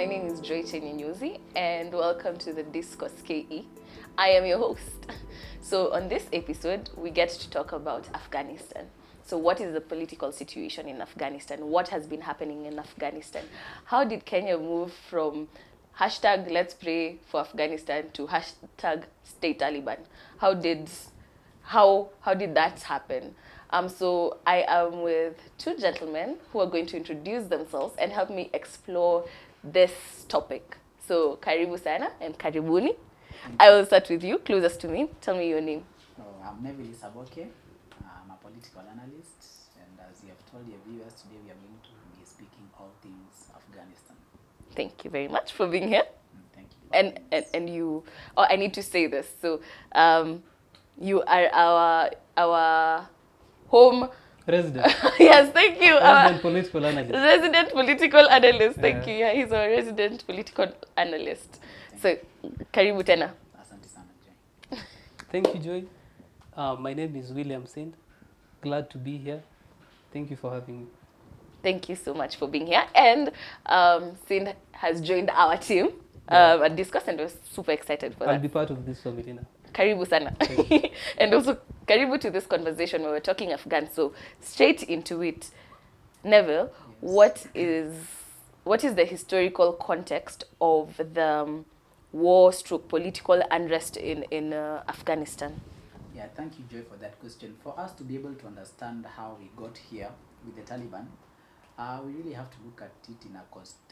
my name is Chenyenyozi, and welcome to the Discourse KE. I am your host. So on this episode, we get to talk about Afghanistan. So what is the political situation in Afghanistan? What has been happening in Afghanistan? How did Kenya move from hashtag let's pray for Afghanistan to hashtag stay Taliban? How did that happen? So I am with two gentlemen who are going to introduce themselves and help me explore this topic. So karibu sana and karibuni. I will start with you, closest to me. Tell me your name. I'm Neville Isaboke. I'm a political analyst, and as you have told your viewers, today we are going to be speaking all things Afghanistan. Thank you very much for being here. Thank you. And you, I need to say this. So you are our home resident. Yes, thank you. Resident political analyst. Resident political analyst. Thank you. Yeah, he's a resident political analyst. So, karibu tena. Asante sana, Joy. Thank you, Joy. My name is William Sind. Glad to be here. Thank you for having me. Thank you so much for being here. And Sind has joined our team at Discourse, and we're super excited for that. I'll be part of this family now. Karibu sana. And also, karibu to this conversation where we're talking Afghan. So, straight into it. Neville, Yes. what is the historical context of the war/political unrest in Afghanistan? Yeah, thank you, Joy, for that question. For us to be able to understand how we got here with the Taliban, we really have to look at it in a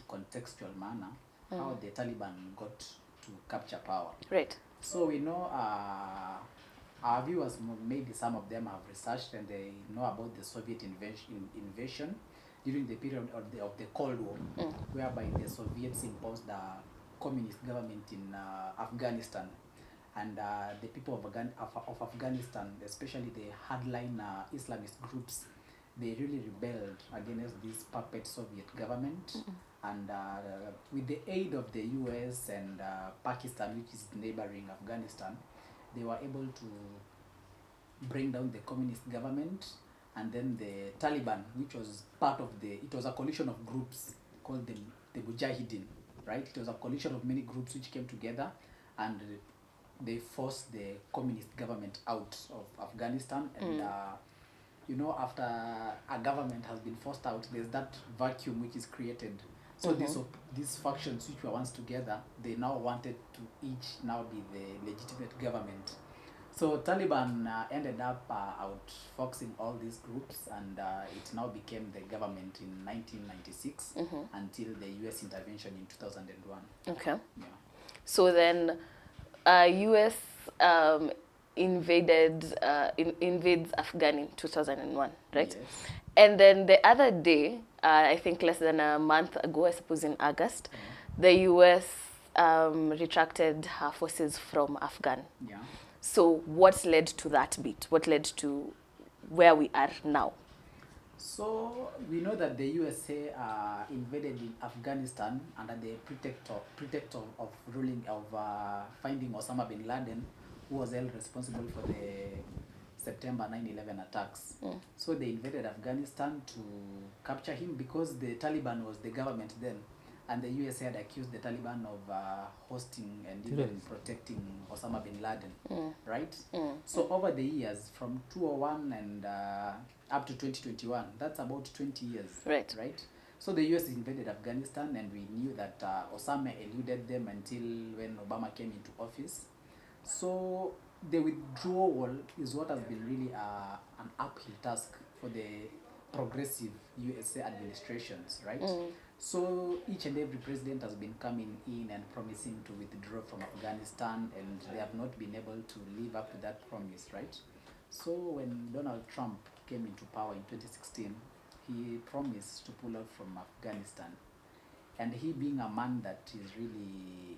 contextual manner, how the Taliban got to capture power. Right. So we know our viewers, maybe some of them have researched and they know about the Soviet invasion during the period of the Cold War, whereby the Soviets imposed the communist government in Afghanistan. And the people of Afghanistan, especially the hardline Islamist groups, they really rebelled against this puppet Soviet government. And with the aid of the U.S. and Pakistan, which is neighboring Afghanistan, they were able to bring down the communist government. And then the Taliban, which was it was a coalition of groups called the Mujahideen, right? It was a coalition of many groups which came together and they forced the communist government out of Afghanistan. And after a government has been forced out, there's that vacuum which is created. So these factions which were once together, they now wanted to each now be the legitimate government. So Taliban ended up outfoxing all these groups, and it now became the government in 1996 until the U.S. intervention in 2001. Okay. Yeah. So then, U.S. invades Afghanistan in 2001, right? Yes. And then the other day, I think less than a month ago, I suppose in August, the U.S. retracted her forces from Afghan. Yeah. So what led to that beat? What led to where we are now? So we know that the U.S.A. invaded in Afghanistan under the pretext of finding Osama bin Laden, who was held responsible for the September 9/11 attacks. So they invaded Afghanistan to capture him because the Taliban was the government then, and the U.S.A. had accused the Taliban of hosting and even protecting Osama bin Laden, right? So over the years, from 2001 and up to 2021, that's about 20 years, Right. Right? So the U.S. invaded Afghanistan, and we knew that Osama eluded them until when Obama came into office. So the withdrawal is what has been really an uphill task for the progressive U.S.A. administrations, right? So each and every president has been coming in and promising to withdraw from Afghanistan, and they have not been able to live up to that promise, right? So when Donald Trump came into power in 2016, he promised to pull out from Afghanistan. And he being a man that is really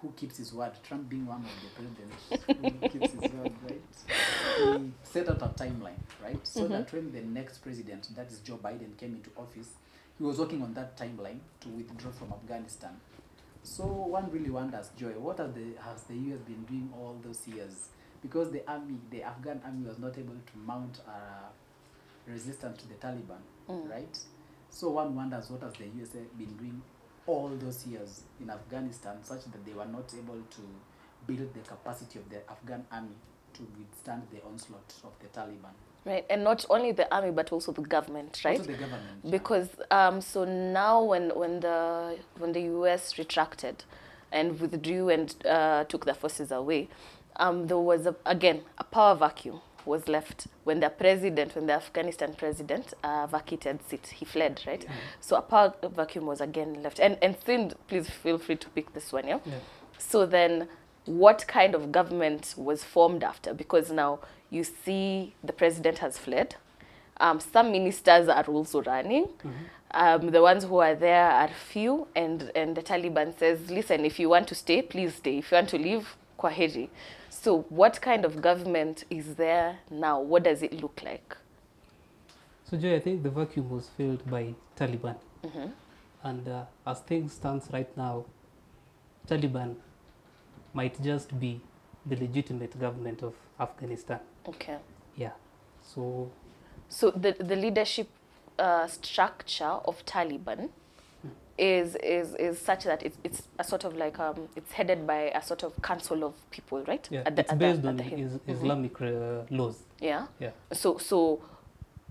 who keeps his word, Trump being one of the presidents who keeps his word, right? He set out a timeline, right? So that when the next president, that is Joe Biden, came into office, he was working on that timeline to withdraw from Afghanistan. So one really wonders, Joy, what has the US been doing all those years? Because the Afghan army was not able to mount a resistance to the Taliban, right? So one wonders, what has the USA been doing all those years in Afghanistan, such that they were not able to build the capacity of the Afghan army to withstand the onslaught of the Taliban. Right, and not only the army but also the government, right? Also the government. Yeah. Because so now when the U.S. retracted and withdrew and took their forces away, there was again a power vacuum was left when the Afghanistan president vacated seat. He fled, right? Yeah. So a power vacuum was again left. And Thind, please feel free to pick this one, yeah? So then what kind of government was formed after? Because now you see the president has fled. Some ministers are also running. The ones who are there are few, and the Taliban says, listen, if you want to stay, please stay. If you want to leave, kwaheri. So what kind of government is there now? What does it look like? So Joy, I think the vacuum was filled by Taliban. And as things stand right now, Taliban might just be the legitimate government of Afghanistan. Okay. Yeah. So the leadership structure of Taliban is such that it's a sort of like it's headed by a sort of council of people, right? Yeah. It's based on Islamic laws. Yeah. Yeah. So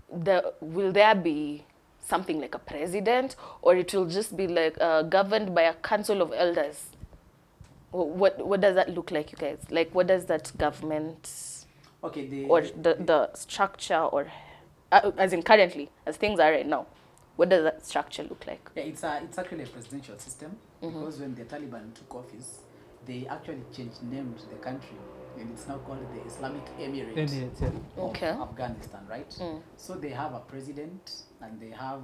will there be something like a president, or it will just be like governed by a council of elders? What does that look like, you guys? Like, what does that government, okay, the structure, or as in currently, as things are right now, what does that structure look like? Yeah, it's actually a presidential system, because when the Taliban took office, they actually changed name to the country, and it's now called the Islamic Emirate of Afghanistan, right? So they have a president, and they have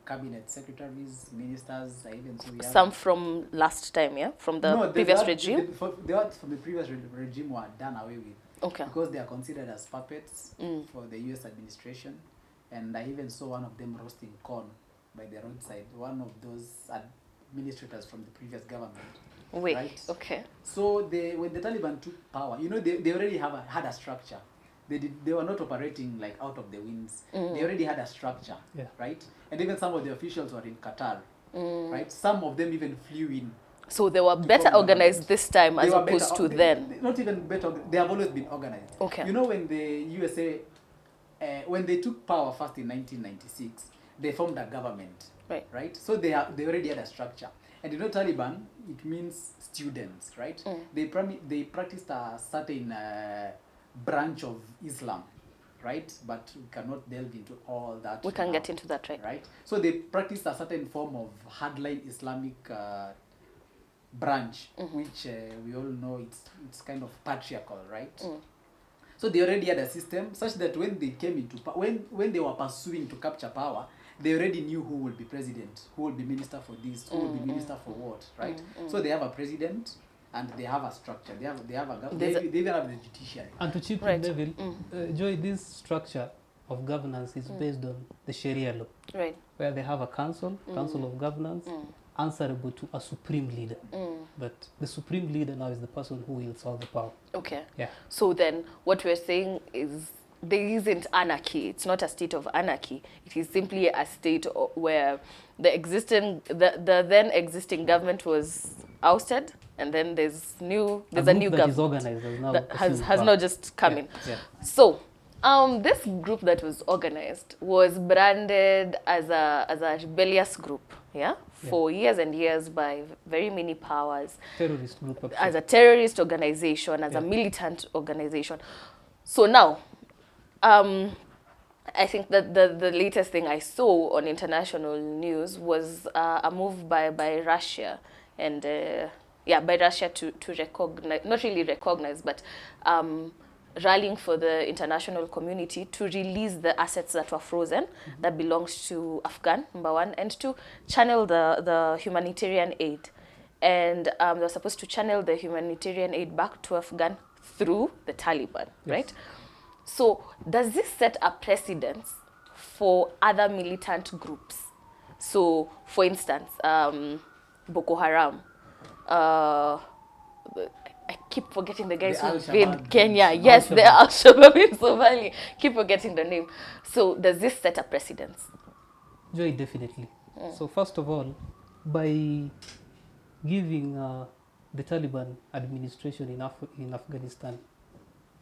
cabinet secretaries, ministers, even so we have some from last time, yeah, from the previous regime. The ones from the previous regime were done away with. Okay. Because they are considered as puppets for the U.S. administration, and I even saw one of them roasting corn by the roadside. One of those administrators from the previous government. Wait. Right? Okay. So when the Taliban took power, they already had a structure. They were not operating like out of the winds. They already had a structure, right? And even some of the officials were in Qatar, right? Some of them even flew in. So they were better organized this time as opposed to then. Not even better. They have always been organized. Okay. You know, when the U.S.A. When they took power first in 1996, they formed a government. Right. Right. So they already had a structure. And Taliban, it means students, right? They practiced a certain branch of Islam, right? But we cannot delve into all that. We can get into that, right? Right. So they practiced a certain form of hardline Islamic branch, which we all know it's kind of patriarchal, right? So they already had a system such that when they came into when they were pursuing to capture power, they already knew who will be president, who will be minister for this, who will be minister for what, right? So they have a president, and they have a structure. They have a government. They even have the judiciary. And to chip in, Neville, Joy, this structure of governance is based on the Sharia law, right? Where they have a council of governance, answerable to a supreme leader. But the supreme leader now is the person who wields all the power. Okay. Yeah. So then what we're saying is there isn't anarchy. It's not a state of anarchy. It is simply a state where the then existing government was ousted, and then there's a new government that is organized that has now just come in. Yeah. So this group that was organized was branded as a rebellious group, for years and years by very many powers. Terrorist group. As a terrorist organization, as a militant organization. So now, I think that the latest thing I saw on international news was a move by Russia, and by Russia to recognize, not really recognize, but rallying for the international community to release the assets that were frozen that belongs to Afghan, number one, and to channel the humanitarian aid. And they were supposed to channel the humanitarian aid back to Afghan through the Taliban, right? So does this set a precedence for other militant groups? So, for instance, Boko Haram, I keep forgetting the guys who invaded Kenya. Yes, the Al-Shabaab in Somalia. Keep forgetting the name. So does this set a precedence? Joy, definitely. So first of all, by giving the Taliban administration in Afghanistan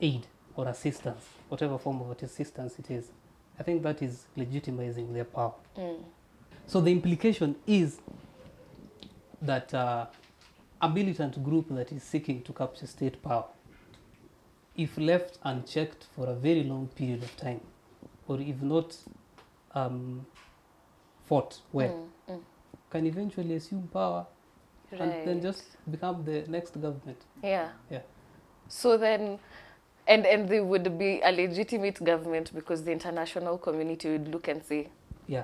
aid or assistance, whatever form of assistance it is, I think that is legitimizing their power. So the implication is that a militant group that is seeking to capture state power, if left unchecked for a very long period of time, or if not fought well, can eventually assume power and then just become the next government. Yeah. Yeah. So then, and they would be a legitimate government because the international community would look and say, Yeah.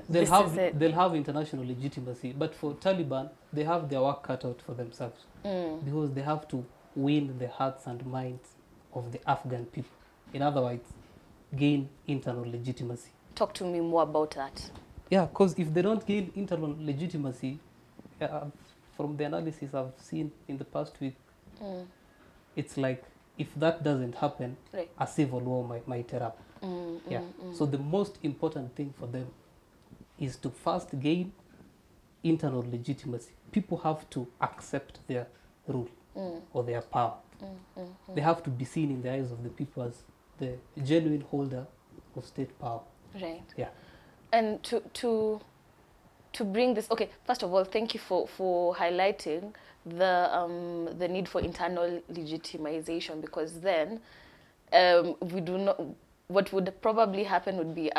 this is it. They'll have international legitimacy, but for Taliban, they have their work cut out for themselves because they have to win the hearts and minds of the Afghan people. In other words, gain internal legitimacy. Talk to me more about that. Yeah, because if they don't gain internal legitimacy, from the analysis I've seen in the past week, it's like if that doesn't happen, Right. a civil war might erupt. So the most important thing for them is to first gain internal legitimacy. People have to accept their rule or their power. They have to be seen in the eyes of the people as the genuine holder of state power. Right. Yeah. And to bring this, okay, first of all, thank you for highlighting the need for internal legitimization, because then we do not, what would probably happen would be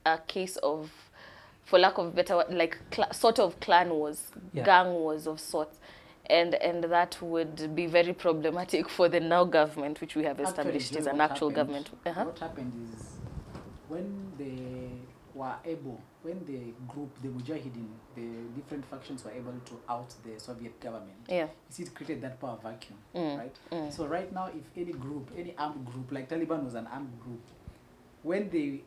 a case of, for lack of better word, like sort of clan wars, gang wars of sorts. And that would be very problematic for the now government, which we have established as an actual government. What happened is when they were able, when the group, the Mujahideen, the different factions were able to out the Soviet government, Yeah. it created that power vacuum, right? So right now, if any group, any armed group, like Taliban was an armed group, when they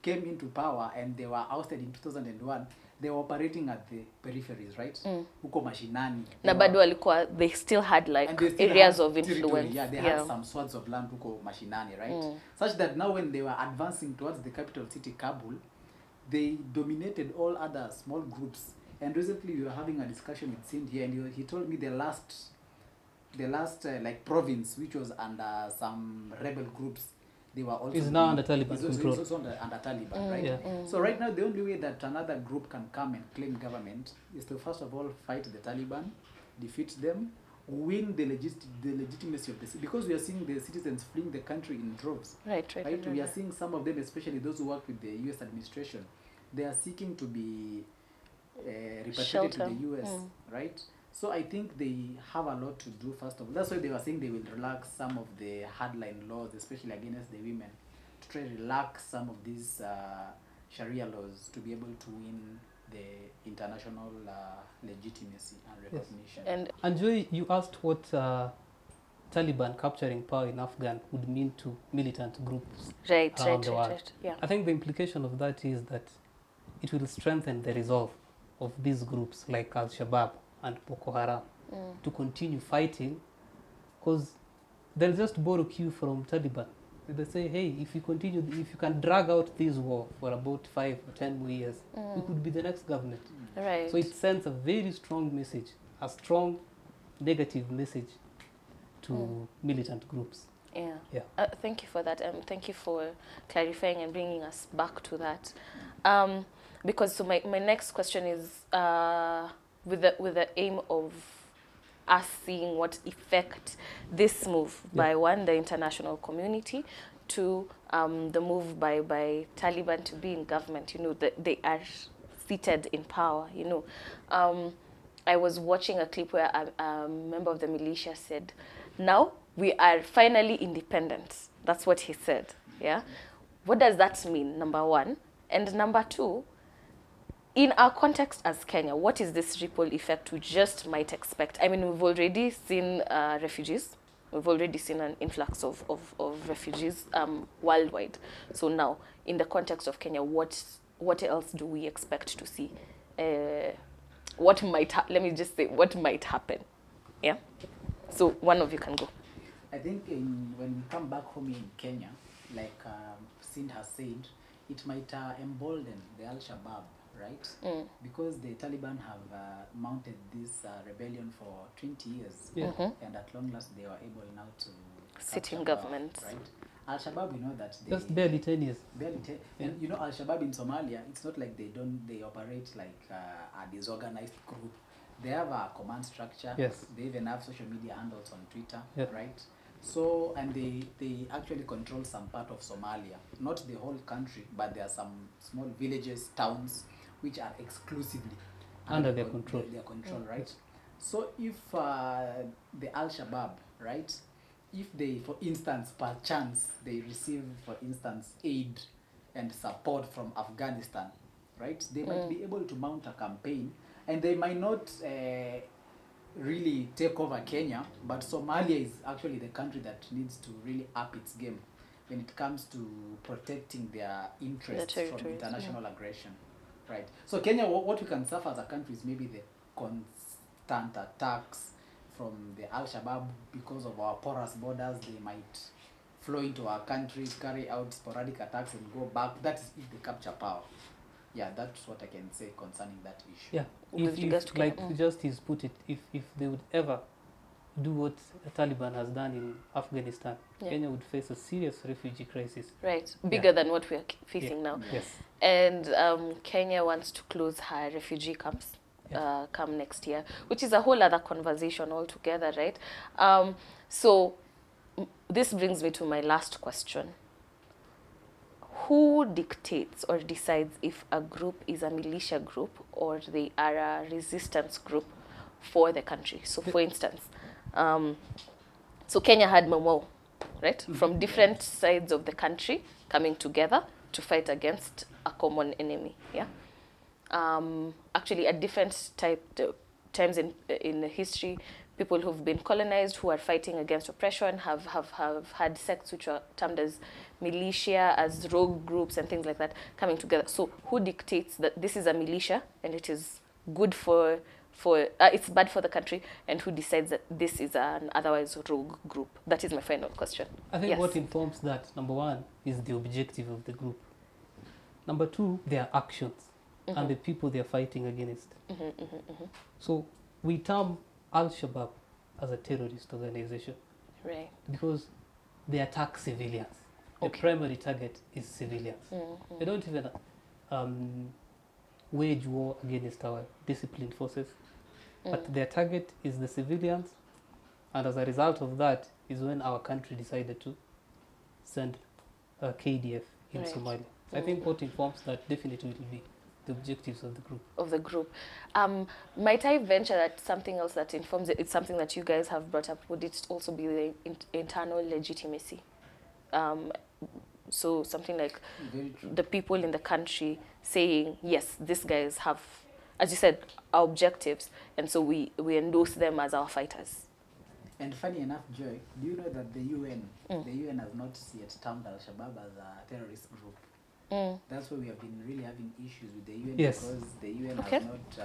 came into power and they were ousted in 2001, they were operating at the peripheries, right? Huko mashinani. Na bado walikuwa, they still had like areas of influence. Yeah, they had some swords of land huko mashinani, right? Such that now when they were advancing towards the capital city, Kabul, they dominated all other small groups. And recently we were having a discussion with Sind here, and he told me the last like province, which was under some rebel groups, they were also It's now under Taliban control. It's also under Taliban, right? So right now, the only way that another group can come and claim government is to first of all fight the Taliban, defeat them, win the legitimacy of the city, because we are seeing the citizens fleeing the country in droves. Right. We are seeing some of them, especially those who work with the U.S. administration, they are seeking to be repatriated to the U.S. Right? So I think they have a lot to do, first of all. That's why they were saying they will relax some of the hardline laws, especially against the women, to try to relax some of these Sharia laws to be able to win the international legitimacy and recognition. And Joy, you asked what Taliban capturing power in Afghan would mean to militant groups around the world. Right. Yeah. I think the implication of that is that it will strengthen the resolve of these groups like Al-Shabaab and Boko Haram to continue fighting, because they'll just borrow cue from Taliban. They say, hey, if you can drag out this war for about 5 or 10 more years, we could be the next government. Right. So it sends a very strong message, a strong negative message to militant groups. Yeah. Thank you for that, and thank you for clarifying and bringing us back to that. Because so my next question is with the aim of us seeing what effect this move by the international community, to the move by Taliban to be in government. You know, that they are seated in power. You know, I was watching a clip where a member of the militia said, "Now we are finally independent." That's what he said. Yeah. What does that mean? Number one, and number two, in our context as Kenya, what is this ripple effect we just might expect? I mean, we've already seen refugees. We've already seen an influx of refugees worldwide. So now, in the context of Kenya, what else do we expect to see? What might let me just say, what might happen? Yeah. So one of you can go. I think when we come back home in Kenya, like Sind has said, it might embolden the Al-Shabaab right? Because the Taliban have mounted this rebellion for 20 years, and at long last they were able now to sit in capture government, power, right? Al-Shabaab, we know that they Just barely 10 years. and you know, Al-Shabaab in Somalia, it's not like they operate like a disorganized group. They have a command structure. Yes. They even have social media handles on Twitter, Yep. right? So, and they actually control some part of Somalia, not the whole country, but there are some small villages, towns, which are exclusively Under their control. Their control, right? So if the Al-Shabaab, right, if they, for instance, per chance, they receive, for instance, aid and support from Afghanistan, right, they might be able to mount a campaign, and they might not really take over Kenya, but Somalia is actually the country that needs to really up its game when it comes to protecting their interests from international aggression, right? So Kenya, what we can suffer as a country is maybe the constant attacks from the Al-Shabaab. Because of our porous borders, they might flow into our country, carry out sporadic attacks and go back. That is if they capture power. Yeah, that's what I can say concerning that issue. Yeah, if like Justice put it, if they would ever do what the Taliban has done in Afghanistan, Kenya would face a serious refugee crisis. Right, bigger than what we are facing now. Yes. And Kenya wants to close her refugee camps come next year, which is a whole other conversation altogether, right? So this brings me to my last question. Who dictates or decides if a group is a militia group or they are a resistance group for the country? So for instance, so Kenya had Momo, right? From different sides of the country coming together to fight against a common enemy, yeah? Actually, at different times in history, people who've been colonized, who are fighting against oppression, have had sects which are termed as militia, as rogue groups and things like that coming together. So who dictates that this is a militia and it is good for it's bad for the country, and who decides that this is an otherwise rogue group? That is my final question. I think what informs that, number one, is the objective of the group. Number two, their actions and the people they're fighting against. So we term Al-Shabaab as a terrorist organization, right? Because they attack civilians. The primary target is civilians. They don't even wage war against our disciplined forces, but their target is the civilians, and as a result of that is when our country decided to send a KDF in Somalia. I think what informs that definitely will be the objectives of the group. Might I venture that something else that informs it, it's something that you guys have brought up, would it also be the internal legitimacy? So something like the people in the country saying, yes, these guys have, as you said, our objectives, and so we endorse them as our fighters. And funny enough, Joy, do you know that the UN has not yet termed Al-Shabaab as a terrorist group? That's why we have been really having issues with the UN, because the UN has not,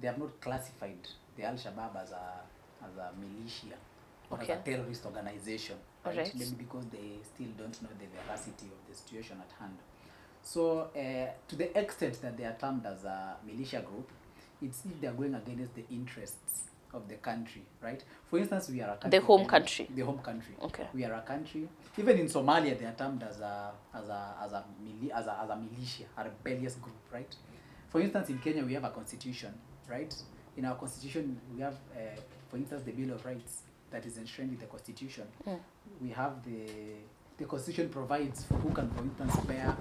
they have not classified the Al-Shabaab as a militia or as a terrorist organization, right? Maybe because they still don't know the veracity of the situation at hand. So to the extent that they are termed as a militia group, it's if they are going against the interests of the country, right? For instance, we are a country. The home country. The home country. Okay. We are a country. Even in Somalia, they are termed as a militia, a rebellious group, right? For instance, in Kenya, we have a constitution, right? In our constitution, we have, for instance, the Bill of Rights that is enshrined in the constitution. We have the constitution provides for who can, for instance, bear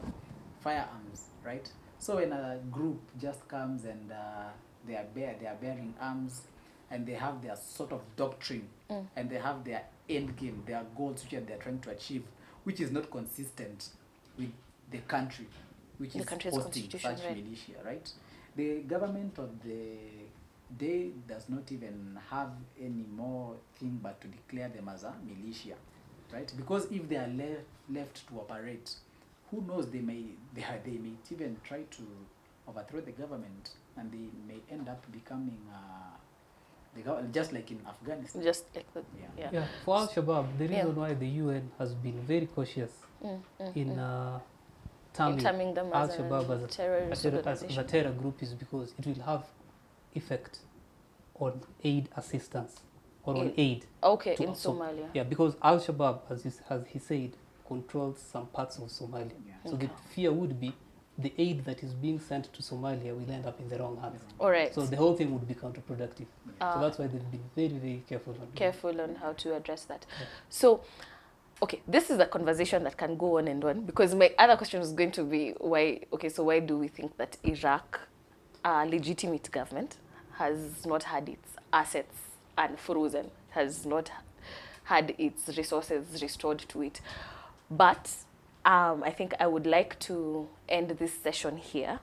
firearms, right? So when a group just comes and they are bearing arms, and they have their sort of doctrine, and they have their end game, their goals which they're trying to achieve, which is not consistent with the country, which is hosting such militia, right? The government of the day does not even have any more thing but to declare them as a militia, right? Because if they are left to operate, who knows, they may even try to overthrow the government, and they may end up becoming just like in Afghanistan. Just like that. Yeah. For Al-Shabaab, the reason why the UN has been very cautious in terming them as Al-Shabaab a terrorist organization. as a terror group is because it will have effect on aid assistance or on aid. Okay, to in also- Somalia. Yeah, because Al-Shabaab, as he said, controls some parts of Somalia. Yeah. So the fear would be the aid that is being sent to Somalia will end up in the wrong hands. All right. So the whole thing would be counterproductive. So that's why they've been very, very careful on how to address that. Yeah. So, okay, this is a conversation that can go on and on, because my other question was going to be why do we think that Iraq, a legitimate government, has not had its assets unfrozen, has not had its resources restored to it? But I think I would like to end this session here,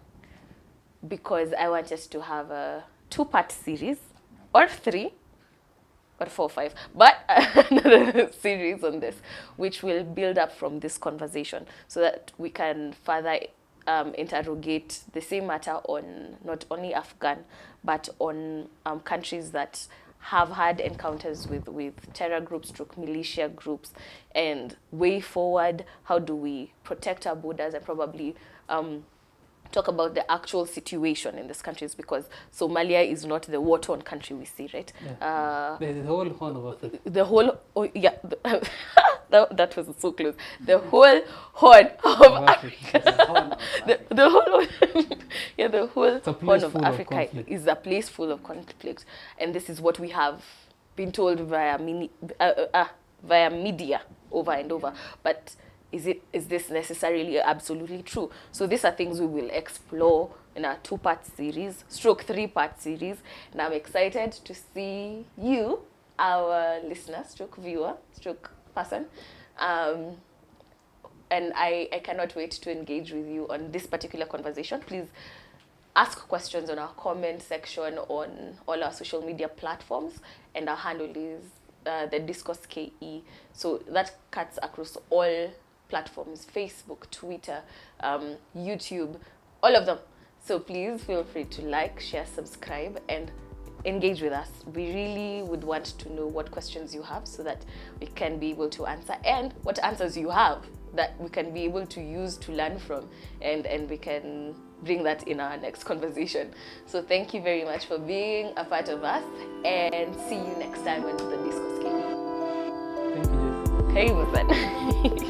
because I want us to have a 2-part series, or 3, or 4, 5, but another series on this, which will build up from this conversation, so that we can further interrogate the same matter on not only Afghan, but on countries that have had encounters with terror groups, stroke militia groups, and way forward, how do we protect our borders, and probably talk about the actual situation in these countries, because Somalia is not the war-torn country we see, right? Yeah. The whole Horn of Africa. The whole, that was so close. The whole Horn of Africa. The whole, the whole Horn of Africa is a place full of conflict, and this is what we have been told via media over and over. But is this necessarily absolutely true? So these are things we will explore in our 2-part series, stroke 3-part series, and I'm excited to see you, our listener, stroke viewer, stroke person, and I cannot wait to engage with you on this particular conversation. Please ask questions on our comment section on all our social media platforms, and our handle is the Discourse KE. So that cuts across all platforms: Facebook, Twitter, YouTube, all of them. So please feel free to like, share, subscribe, and engage with us. We really would want to know what questions you have, so that we can be able to answer, and what answers you have that we can be able to use to learn from, and we can bring that in our next conversation. So thank you very much for being a part of us, and see you next time on the Discourse KE. Thank you, Jeff. Karibu sana.